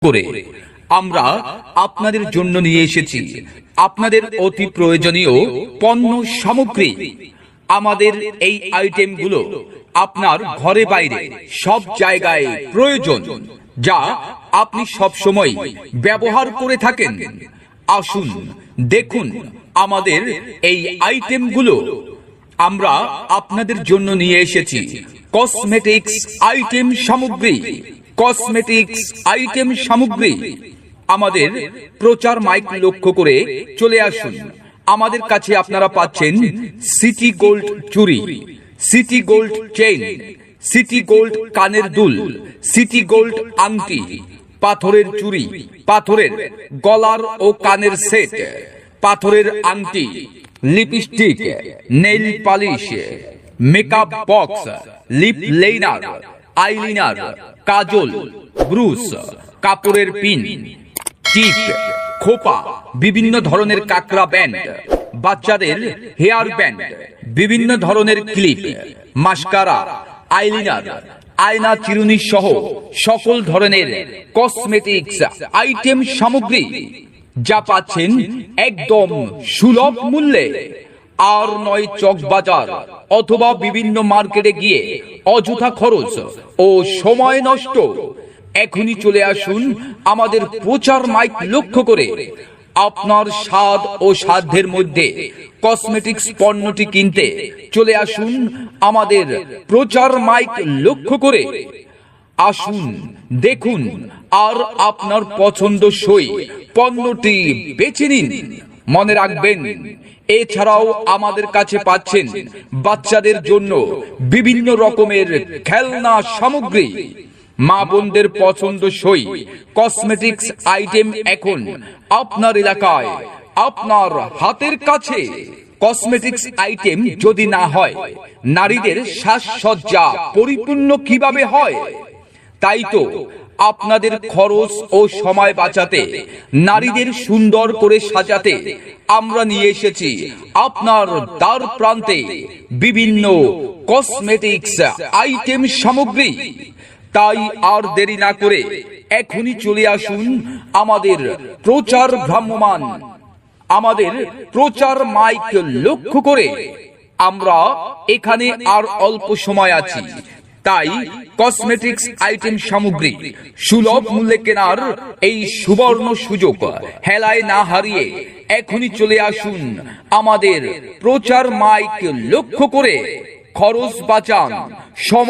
করে আমরা আপনাদের জন্য নিয়ে এসেছি আপনাদের অতি প্রয়োজনীয় পণ্য সামগ্রী। আমাদের এই আইটেমগুলো আপনার ঘরে বাইরে সব জায়গায় প্রয়োজন, যা আপনি সব সময় ব্যবহার করে থাকেন। আসুন দেখুন আমাদের এই আইটেমগুলো। আমরা আপনাদের জন্য নিয়ে এসেছি কসমেটিক্স আইটেম সামগ্রী। কসমেটিক্স আইটেম সামগ্রী আমাদের প্রচার মাইক লক্ষ্য করে চলে আসুন। আমাদের কাছে আপনারা পাচ্ছেন সিটি গোল্ড চুড়ি, city gold chain, city gold কানের দুল, সিটি গোল্ড আংটি, পাথরের চুড়ি, পাথরের গলার ও কানের সেট, পাথরের আংটি, lipstick, nail polish, makeup box, lip liner, eyeliner, কাজল, ব্রুশ, কাপড়ের পিন, টিপ, খোপা, বিভিন্ন ধরনের কাকড়া ব্যান্ড, বাচ্চাদের হেয়ার ব্যান্ড, বিভিন্ন ধরনের ক্লিপ, মাস্কারা, আইলাইনার, আয়না চিরুনি সহ সকল ধরনের কসমেটিক্স আইটেম সামগ্রী যা পাচ্ছেন একদম সুলভ মূল্যে। আর নয় চকবাজার অথবা বিভিন্ন মার্কেটে গিয়ে অযথা খরচ ও সময় নষ্ট। এখনই চলে আসুন আমাদের প্রচার মাইক লক্ষ্য করে। আপনার স্বাদ ও সাধ্যের মধ্যে কসমেটিক্স পণ্যটি কিনতে চলে আসুন আমাদের প্রচার মাইক লক্ষ্য করে। আসুন দেখুন আর আপনার পছন্দসই পণ্যটি বেছে নিন। মনে রাখবেন, এছাড়াও আমাদের কাছে পাচ্ছেন বাচ্চাদের জন্য বিভিন্ন রকমের খেলনা সামগ্রী। মা বোনদের পছন্দসই কসমেটিক্স আইটেম এখন আপনার এলাকায়, আপনার হাতের কাছে। কসমেটিক্স আইটেম যদি না হয়, নারীদের সাজসজ্জা পরিপূর্ণ কিভাবে হয়? তাই তো আপনাদের খরচ ও সময় বাঁচাতে, নারীদের সুন্দর করে সাজাতে আমরা নিয়ে এসেছি আপনার দ্বার প্রান্তে বিভিন্ন কসমেটিক্স আইটেম সামগ্রী। তাই আর দেরি না করে এখনই চলে আসুন আমাদের প্রচার ভ্রাম্যমান, আমাদের প্রচার মাইক লক্ষ্য করে। আমরা এখানে আর অল্প সময় আছি, তাই কসমেটিক্স আইটেম সামগ্রী সুলভ মূল্যে কেনার এই সুবর্ণ সুযোগ হেলায় না হারিয়ে এখনই চলে আসুন আমাদের প্রচার মাইক লক্ষ্য করে। খরচ বাঁচান, সময়